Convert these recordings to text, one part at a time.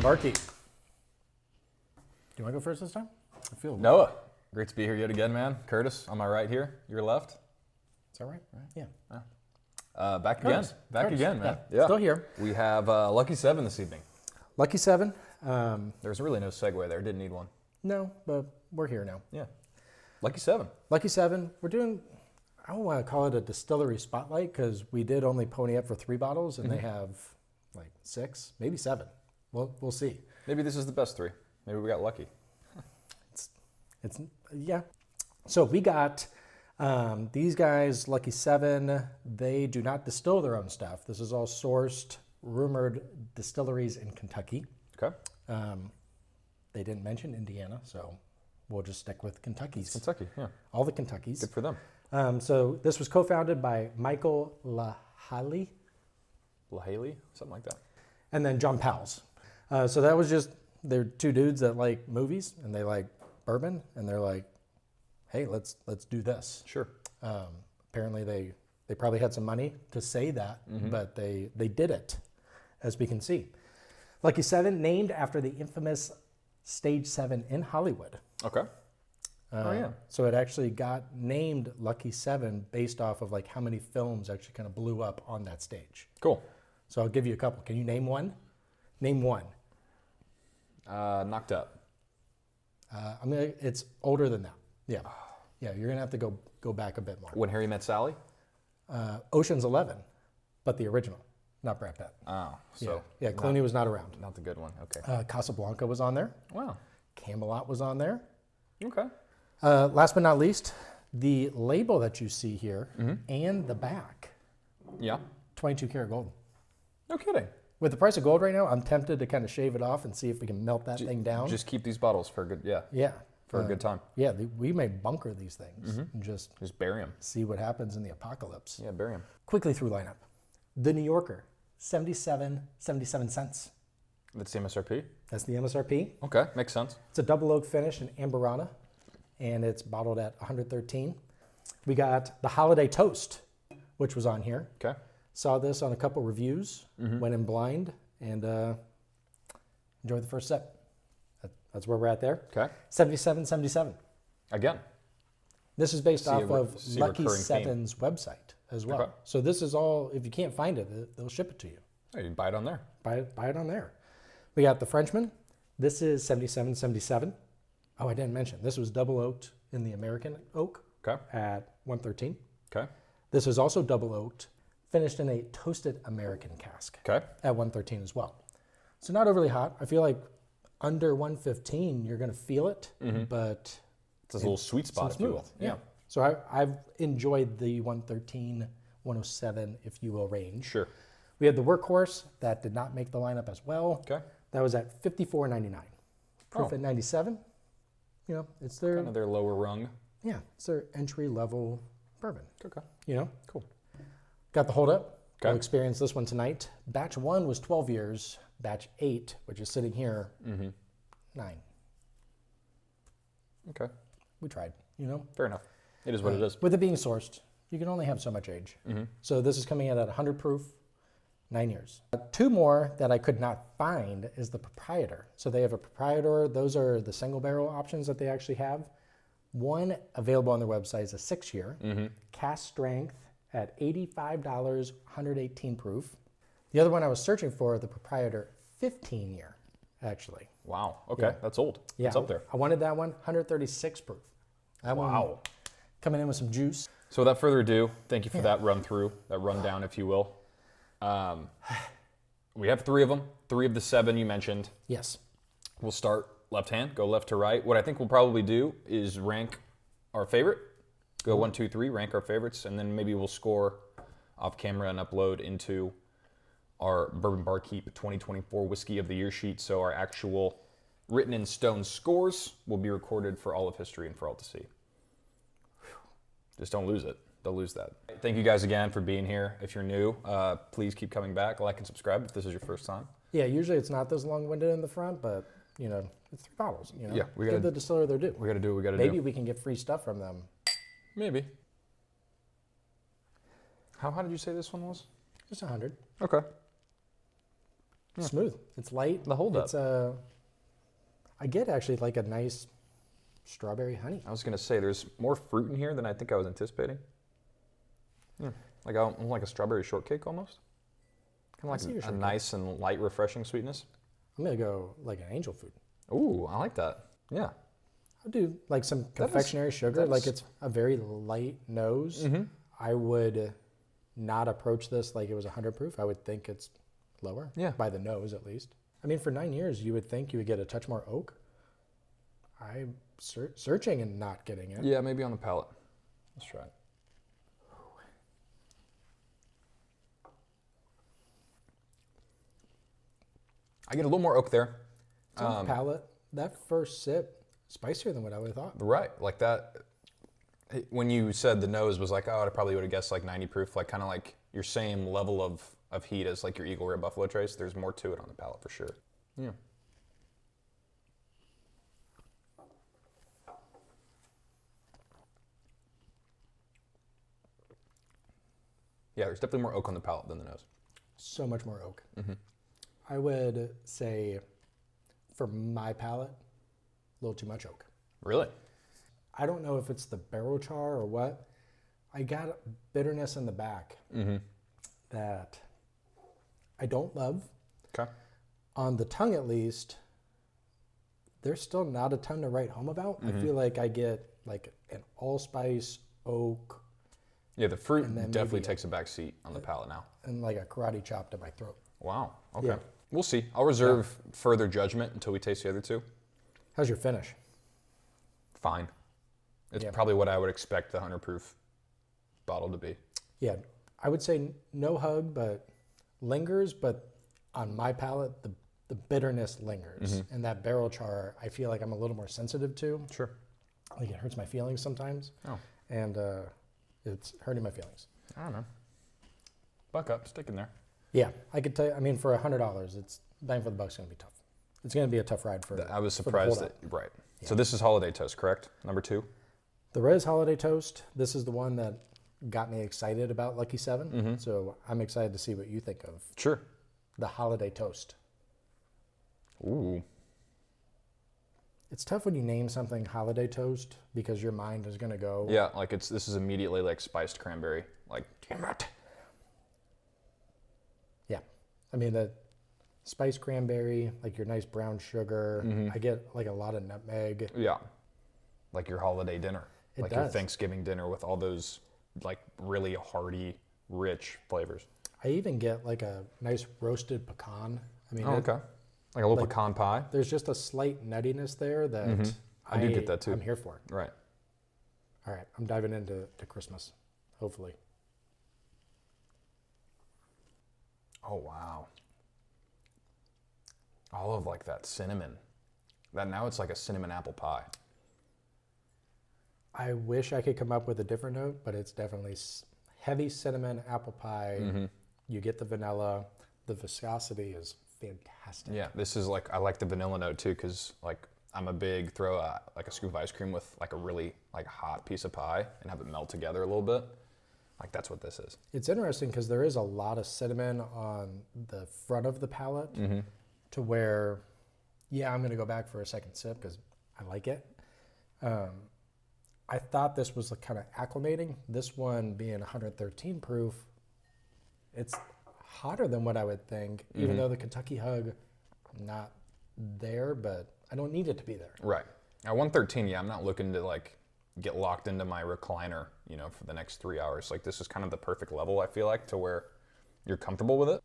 Barkeep. Do you want to go first this time? I feel Noah, great to be here yet again, man. Curtis, on my right here, your left. Is that right? Yeah. Back Curtis. again. Back Curtis. again, man. Yeah. Still here. We have Lucky 7 this evening. Lucky 7. There's really no segue there. Didn't need one. No, but we're here now. Yeah. Lucky 7. Lucky 7. We're doing, I don't want to call it a distillery spotlight because we did only pony up for 3 bottles and they have like 6, maybe 7. We'll see. Maybe this is the best 3. Maybe we got lucky. It's yeah. So we got these guys, Lucky 7. They do not distill their own stuff. This is all sourced, rumored distilleries in Kentucky. Okay. They didn't mention Indiana, so we'll just stick with Kentucky's. Kentucky, yeah. All the Kentuckys. Good for them. So this was co-founded by Michael LaHaye. LaHaye? Something like that. And then John Powell's. So that was just, they're 2 dudes that like movies and they like bourbon and they're like, hey, let's do this. Sure. Apparently they probably had some money to say that, but they did it, as we can see. Lucky 7, named after the infamous Stage 7 in Hollywood. Okay. Oh, yeah. So it actually got named Lucky 7 based off of like how many films actually kind of blew up on that stage. Cool. So I'll give you a couple. Can you name one? Name one. Knocked Up. It's older than that. Yeah. Yeah, you're going to have to go back a bit more. When Harry Met Sally? Ocean's 11, but the original, not Brad Pitt. Oh, so. Yeah, Clooney was not around. Not the good one. Okay. Casablanca was on there. Wow. Camelot was on there. Okay. Last but not least, the label that you see here and the back. Yeah. 22 karat gold. No kidding. With the price of gold right now, I'm tempted to kind of shave it off and see if we can melt that thing down. Just keep these bottles for a good, for a good time. Yeah, we may bunker these things and just bury them. see what happens in the apocalypse. Yeah, bury them. Quickly through lineup. The New Yorker, 77 cents. That's the MSRP? That's the MSRP. Okay, makes sense. It's a double oak finish in Amberana, and it's bottled at 113. We got the Holiday Toast, which was on here. Okay. Saw this on a couple reviews, went in blind, and enjoyed the first sip. That's where we're at there. Okay. 77. Again. This is based off of see Lucky recurring 7's website as well. Okay. So this is all, if you can't find it, they'll ship it to you. Oh, you can buy it on there. Buy it on there. We got the Frenchman. This is 77. Oh, I didn't mention. This was double oaked in the American oak at 113. Okay. This is also double oaked, finished in a toasted American cask Okay. at 113 as well. So not overly hot. I feel like under 115, you're going to feel it, but It's a little sweet spot, if you will. Yeah. So I've enjoyed the 113, 107, if you will, range. Sure. We had the Workhorse that did not make the lineup as well. Okay. That was at $54.99. Proof at 97. You know, it's their Kind of their lower rung. yeah, it's their entry level bourbon. Okay. You know, Cool. got the hold up. Okay. We'll experience this one tonight. Batch 1 was 12 years. Batch 8, which is sitting here, 9. Okay. We tried. You know, Fair enough. It is what it is. with it being sourced, you can only have so much age. So this is coming in at 100 proof, 9 years. 2 more that I could not find is the Proprietor. So they have a Proprietor. Those are the single barrel options that they actually have. One available on their website is a 6-year, cask strength at $85, 118 proof. The other one I was searching for, the Proprietor 15-year, actually. Wow. Okay. Yeah. That's old. Yeah, It's up there. I wanted that one, 136 proof. That one coming in with some juice. So without further ado, thank you for that run through, that rundown, if you will. We have 3 of them, 3 of the 7 you mentioned. Yes. We'll start left hand, go left to right. What I think we'll probably do is rank our favorite. Go 1, 2, 3, rank our favorites, and then maybe we'll score off camera and upload into our Bourbon Barkeep 2024 Whiskey of the Year sheet. So our actual written in stone scores will be recorded for all of history and for all to see. Just don't lose it. They'll lose that. Thank you guys again for being here. If you're new, please keep coming back. Like and subscribe if this is your first time. Yeah, usually it's not this long-winded in the front, but, you know, it's 3 bottles. You know? Yeah, we gotta give the distiller their due. We got to do what we got to do. Maybe we can get free stuff from them. Maybe. How high did you say this one was? Just 100. Okay. Smooth. It's light. The hold up. It's I get actually like a nice strawberry honey. I was gonna say there's more fruit in here than I think I was anticipating. Yeah, like a strawberry shortcake almost. Kind of like a nice and light, refreshing sweetness. I'm gonna go like an angel food. Ooh, I like that. Yeah. I'll do like some confectionery sugar. Like it's a very light nose. I would not approach this like it was 100 proof. I would think it's lower. Yeah. By the nose at least. I mean, for 9 years, you would think you would get a touch more oak. I'm searching and not getting it. Yeah, maybe on the palate. Let's try it. I get a little more oak there. It's on the palate. That first sip, spicier than what I would have thought. Right, like that. When you said the nose was like, oh, I probably would have guessed like 90 proof, like kind of like your same level of heat as like your Eagle Rare Buffalo Trace. There's more to it on the palate for sure. Yeah. Yeah, there's definitely more oak on the palate than the nose. So much more oak. I would say, for my palate, a little too much oak. Really? I don't know if it's the barrel char or what. I got bitterness in the back that I don't love. Okay. On the tongue, at least, there's still not a ton to write home about. I feel like I get like an allspice oak. Yeah, the fruit definitely takes a back seat on the palate now. And like a karate chop to my throat. Wow. Okay. Yeah. We'll see. I'll reserve further judgment until we taste the other two. How's your finish? Fine. It's probably what I would expect the 100 proof bottle to be. Yeah, I would say no hug, but lingers. But on my palate, the bitterness lingers. And that barrel char, I feel like I'm a little more sensitive to. Sure. Like it hurts my feelings sometimes. Oh. And it's hurting my feelings. I don't know. Buck up, stick in there. Yeah, I could tell you, I mean, for $100, it's bang for the buck's going to be tough. It's going to be a tough ride for I was surprised that, right. Yeah. So this is Holiday Toast, correct? Number 2? The Res Holiday Toast, this is the one that got me excited about Lucky 7. So I'm excited to see what you think of. Sure. The Holiday Toast. Ooh. It's tough when you name something Holiday Toast because your mind is going to go. Yeah, like this is immediately like spiced cranberry. Like, damn it. Yeah. I mean, the spiced cranberry, like your nice brown sugar. I get like a lot of nutmeg. Yeah. Like your holiday dinner. Like your Thanksgiving dinner with all those like really hearty, rich flavors. I even get like a nice roasted pecan. I mean, okay. Like a little pecan pie. There's just a slight nuttiness there that I do get that too. I'm here for. Right. All right, I'm diving into Christmas, hopefully. Oh, wow. All of like that cinnamon. That now it's like a cinnamon apple pie. I wish I could come up with a different note, but it's definitely heavy cinnamon apple pie. You get the vanilla. The viscosity is fantastic. Yeah, this is like, I like the vanilla note too, because like I'm a big like a scoop of ice cream with like a really like hot piece of pie and have it melt together a little bit. Like that's what this is. It's interesting because there is a lot of cinnamon on the front of the palate to where, yeah, I'm going to go back for a second sip because I like it. I thought this was kind of acclimating. This one being 113 proof, it's hotter than what I would think, even though the Kentucky Hug, not there, but I don't need it to be there. Right. At 113, yeah, I'm not looking to like get locked into my recliner, you know, for the next 3 hours. Like this is kind of the perfect level, I feel like, to where you're comfortable with it.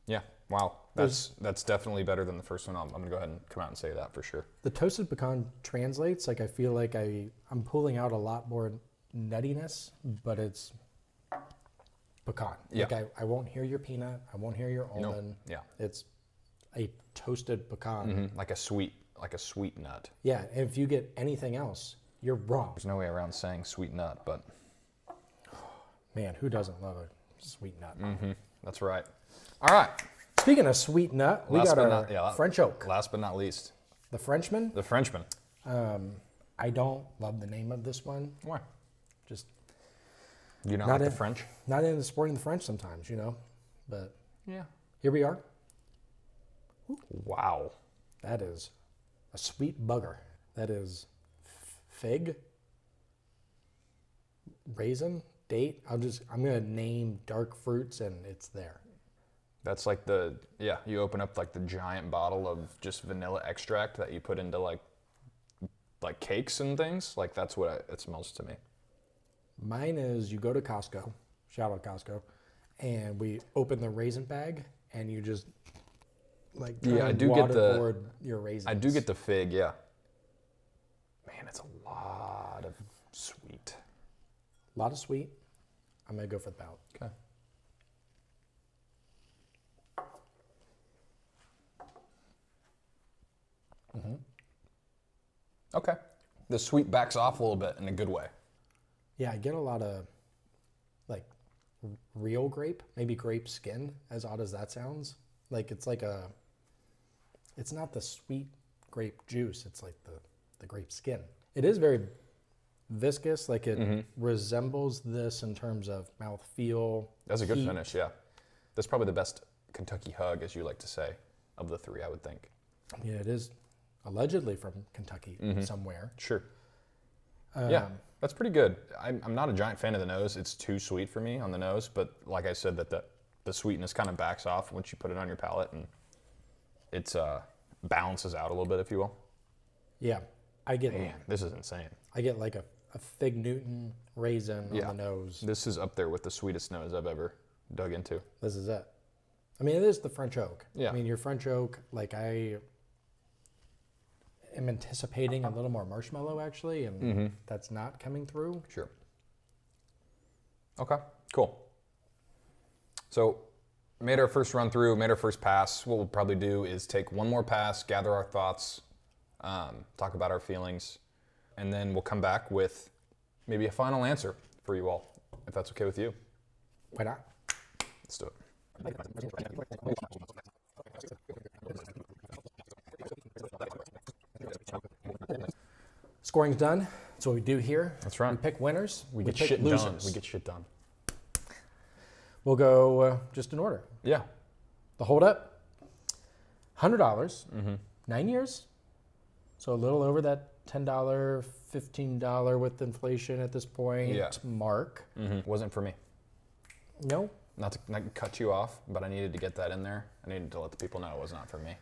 Yeah. Wow. That's definitely better than the first one. I'm going to go ahead and come out and say that for sure. The toasted pecan translates. Like I feel like I'm pulling out a lot more nuttiness, but it's pecan. Yeah. Like I won't hear your peanut. I won't hear your almond. Nope. Yeah. It's a toasted pecan. Like a sweet nut. Yeah. And if you get anything else, you're wrong. There's no way around saying sweet nut, but man, who doesn't love a sweet nut? That's right. All right. Speaking of sweet nut, we got our French oak. Last but not least. The Frenchman. The Frenchman. I don't love the name of this one. Why? Just, You not like the French? Not into supporting the French sometimes, you know, but Yeah. here we are. Wow. That is a sweet bugger. That is fig, raisin, date. I'm gonna name dark fruits and it's there. That's like you open up like the giant bottle of just vanilla extract that you put into like cakes and things. Like that's what it smells to me. Mine is you go to Costco, shout out Costco, and we open the raisin bag and you just like I do get your raisins. I do get the fig, yeah. Man, it's a lot of sweet. A lot of sweet. I'm gonna go for the palate. Okay. Okay. The sweet backs off a little bit in a good way. Yeah, I get a lot of like real grape, maybe grape skin, as odd as that sounds. Like it's not the sweet grape juice, it's like the grape skin. It is very viscous, like it resembles this in terms of mouthfeel. That's a good finish, yeah. That's probably the best Kentucky hug, as you like to say, of the three, I would think. Yeah, it is allegedly from Kentucky somewhere. Sure. Yeah, that's pretty good. I'm not a giant fan of the nose. It's too sweet for me on the nose, but like I said, that the sweetness kind of backs off once you put it on your palate, and it's balances out a little bit, if you will. Yeah, Man, this is insane. I get like a Fig Newton raisin on the nose. This is up there with the sweetest nose I've ever dug into. This is it. I mean, it is the French oak. Yeah. I mean, your French oak, like I am anticipating a little more marshmallow actually, and that's not coming through. Sure. Okay, cool. So made our first run through, made our first pass. What we'll probably do is take one more pass, gather our thoughts, talk about our feelings, and then we'll come back with maybe a final answer for you all, if that's okay with you. Why not? Let's do it. Scoring's done. That's what we do here. That's right. We pick winners. We get pick shit losers. done. We get shit done. We'll go just in order. Yeah. The hold up, $100, 9 years. So a little over that $10, $15 with inflation at this point mark. Wasn't for me. No? Not to cut you off, but I needed to get that in there. I needed to let the people know it was not for me.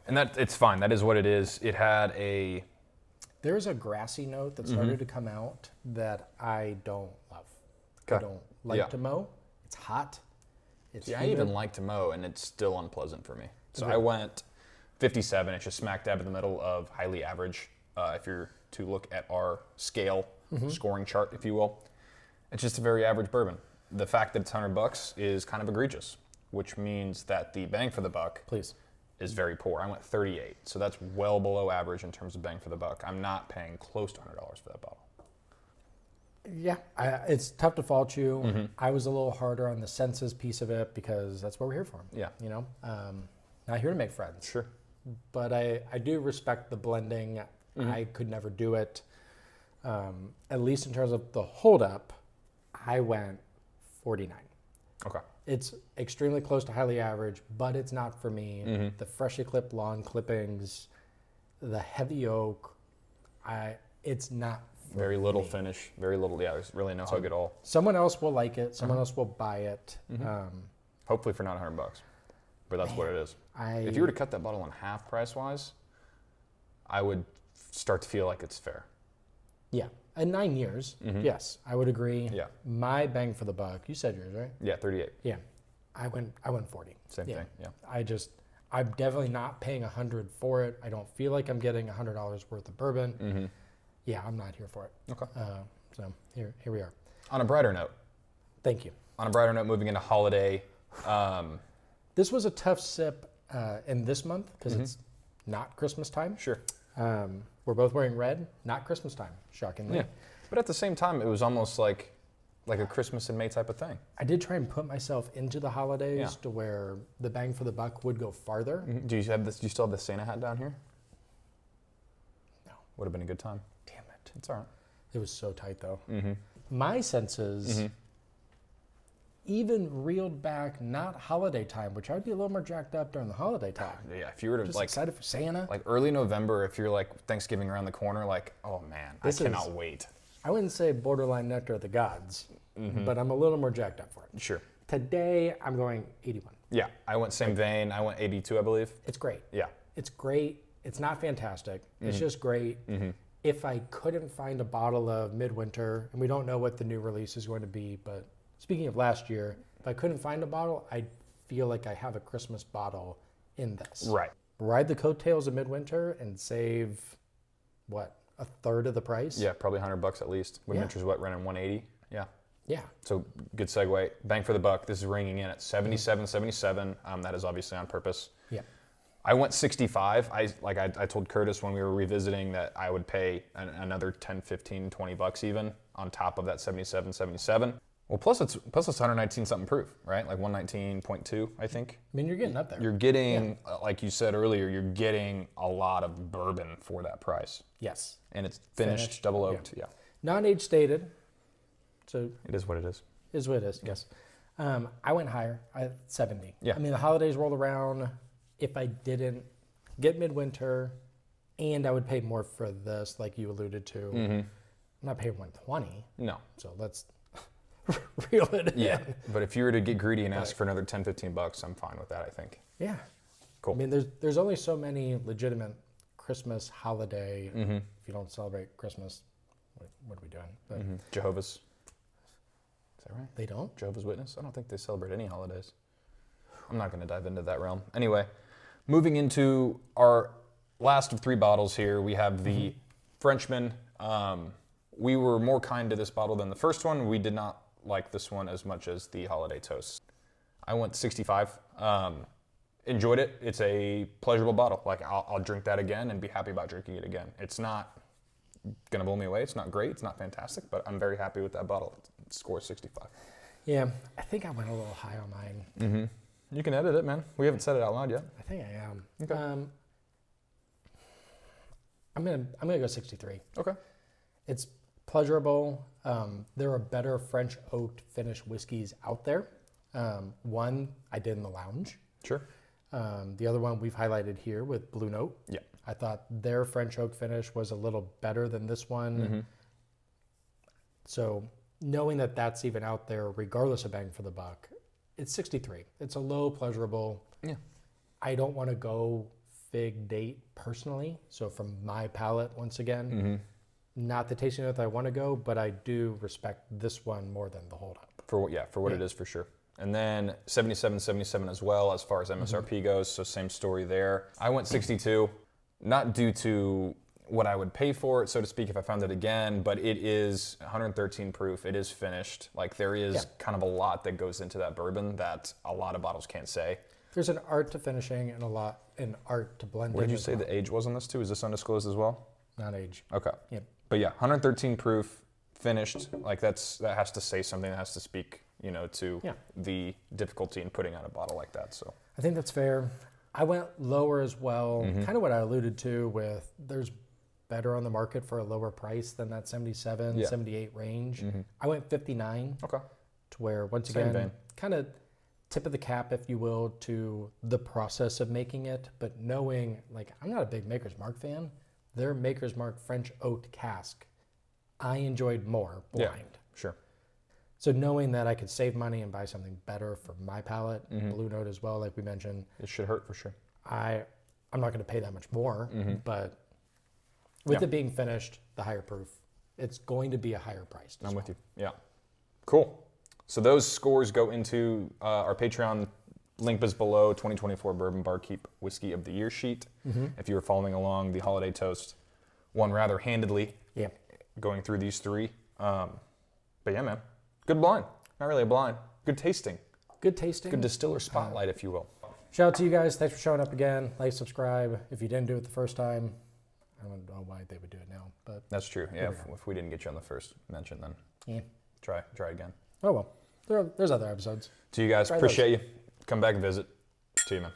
And it's fine. That is what it is. It had a... There's a grassy note that started to come out that I don't love. I don't like to mow. It's hot. It's I even like to mow, and it's still unpleasant for me. So I went 57. It's just smack dab in the middle of highly average. If you're to look at our scale scoring chart, if you will, it's just a very average bourbon. The fact that it's $100 is kind of egregious, which means that the bang for the buck is very poor. I went 38, so that's well below average in terms of bang for the buck. I'm not paying close to $100 for that bottle. Yeah, it's tough to fault you. I was a little harder on the senses piece of it because that's what we're here for. Yeah. You know, not here to make friends. Sure. But I do respect the blending. I could never do it. At least in terms of the holdup, I went 49. Okay. It's extremely close to highly average, but it's not for me. The freshly clipped lawn clippings, the heavy oak, it's not for Very little me. finish, very little. Yeah, there's really no hug at all. Someone else will like it. Someone else will buy it. Hopefully for not $100, but that's what it is. If you were to cut that bottle in half price-wise, I would start to feel like it's fair. Yeah, in 9 years, yes, I would agree. Yeah. My bang for the buck. You said yours, right? Yeah, 38. Yeah, I went 40. Same thing. Yeah. I'm definitely not paying $100 for it. I don't feel like I'm getting $100 worth of bourbon. Yeah, I'm not here for it. Okay. So here we are. On a brighter note. Thank you. On a brighter note, moving into holiday. This was a tough sip in this month because it's not Christmas time. Sure. We're both wearing red. Not Christmas time, shockingly. Yeah. But at the same time, it was almost like a Christmas in May type of thing. I did try and put myself into the holidays to where the bang for the buck would go farther. Do you have this? Do you still have the Santa hat down here? No. Would have been a good time. Damn it. It's all right. It was so tight though. my senses even reeled back, not holiday time, which I would be a little more jacked up during the holiday time. Yeah, if you were to Just like excited for Santa. like early November, if you're like Thanksgiving around the corner, like, oh man, I cannot wait. I wouldn't say borderline nectar of the gods, but I'm a little more jacked up for it. Sure. Today, I'm going 81. Yeah, I went same vein. I went 82, I believe. It's great. Yeah. It's great. It's not fantastic. It's just great. If I couldn't find a bottle of Midwinter, and we don't know what the new release is going to be, but speaking of last year, if I couldn't find a bottle, I feel like I have a Christmas bottle in this. Right. Ride the coattails of Midwinter and save, what, a third of the price? Yeah, probably $100 at least. Midwinter's what, running 180? Yeah. Yeah. So good segue. Bang for the buck. This is ringing in at 77.77. That is obviously on purpose. Yeah. I went 65. I told Curtis when we were revisiting that I would pay another 10, 15, 20 bucks even on top of that 77. Well, plus it's 119 something proof, right? Like 119.2, I think. I mean, you're getting up there. You're getting, like you said earlier, you're getting a lot of bourbon for that price. Yes. And it's finished double oaked. Yeah. Non-age stated. So it is what it is. Is what it is, yes. I went higher, 70. Yeah. I mean, the holidays rolled around. If I didn't get Midwinter, and I would pay more for this, like you alluded to, I'm not paying 120. No. So let's reel it in. Yeah. But if you were to get greedy and ask for another 10, 15 bucks, I'm fine with that, I think. Yeah. Cool. I mean, there's only so many legitimate Christmas holiday. If you don't celebrate Christmas, what are we doing? But Jehovah's. Is that right? They don't? Jehovah's Witness? I don't think they celebrate any holidays. I'm not going to dive into that realm. Anyway, moving into our last of 3 bottles here, we have the Frenchman. We were more kind to this bottle than the first one. We did not like this one as much as the Holiday Toast. I went 65. Enjoyed it. It's a pleasurable bottle. Like I'll drink that again and be happy about drinking it again. It's not going to blow me away. It's not great. It's not fantastic, but I'm very happy with that bottle. It scores 65. Yeah, I think I went a little high on mine. You can edit it, man. We haven't said it out loud yet. I think I am. Okay. I'm gonna go 63. Okay. It's pleasurable. There are better French oaked finished whiskeys out there. One I did in the lounge. Sure. The other one we've highlighted here with Blue Note. Yeah. I thought their French oak finish was a little better than this one. So knowing that that's even out there, regardless of bang for the buck, it's 63. It's a low pleasurable. Yeah. I don't want to go fig date personally. So from my palate, once again, not the tasting note that I want to go, but I do respect this one more than the hold up. For what it is, for sure. And then 77 as well as far as MSRP goes. So same story there. I went 62, not due to what I would pay for it, so to speak, if I found it again, but it is 113 proof. It is finished. Like there is kind of a lot that goes into that bourbon that a lot of bottles can't say. There's an art to finishing and an art to blending. What did you say the age was on this too? Is this undisclosed as well? Not age. Okay. Yep. But yeah, 113 proof, finished. Like that has to say something. That has to speak, to the difficulty in putting out a bottle like that. So I think that's fair. I went lower as well. Kind of what I alluded to with there's better on the market for a lower price than that 77, 78 range. I went 59. Okay. To where, once Same again, vein. kind of tip of the cap, if you will, to the process of making it. But knowing, like, I'm not a big Maker's Mark fan. Their Maker's Mark French oaked cask, I enjoyed more blind. Yeah, sure. So knowing that I could save money and buy something better for my palate, Blue Note as well, like we mentioned. It should hurt for sure. I'm not going to pay that much more, but with it being finished, the higher proof, it's going to be a higher price. I'm with you. Yeah. Cool. So those scores go into our Patreon. Link is below. 2024 Bourbon Barkeep Whiskey of the Year sheet. If you were following along, the Holiday Toast won rather handedly. Yeah. Going through these 3. But yeah, man. Good blind. Not really a blind. Good tasting. Good tasting. Good distiller spotlight, if you will. Shout out to you guys. Thanks for showing up again. Like, subscribe. If you didn't do it the first time, I don't know why they would do it now, but That's true. Yeah, if we didn't get you on the first mention, then try again. Oh well. There's other episodes. To you guys, Try appreciate you. Come back and visit. See you, man.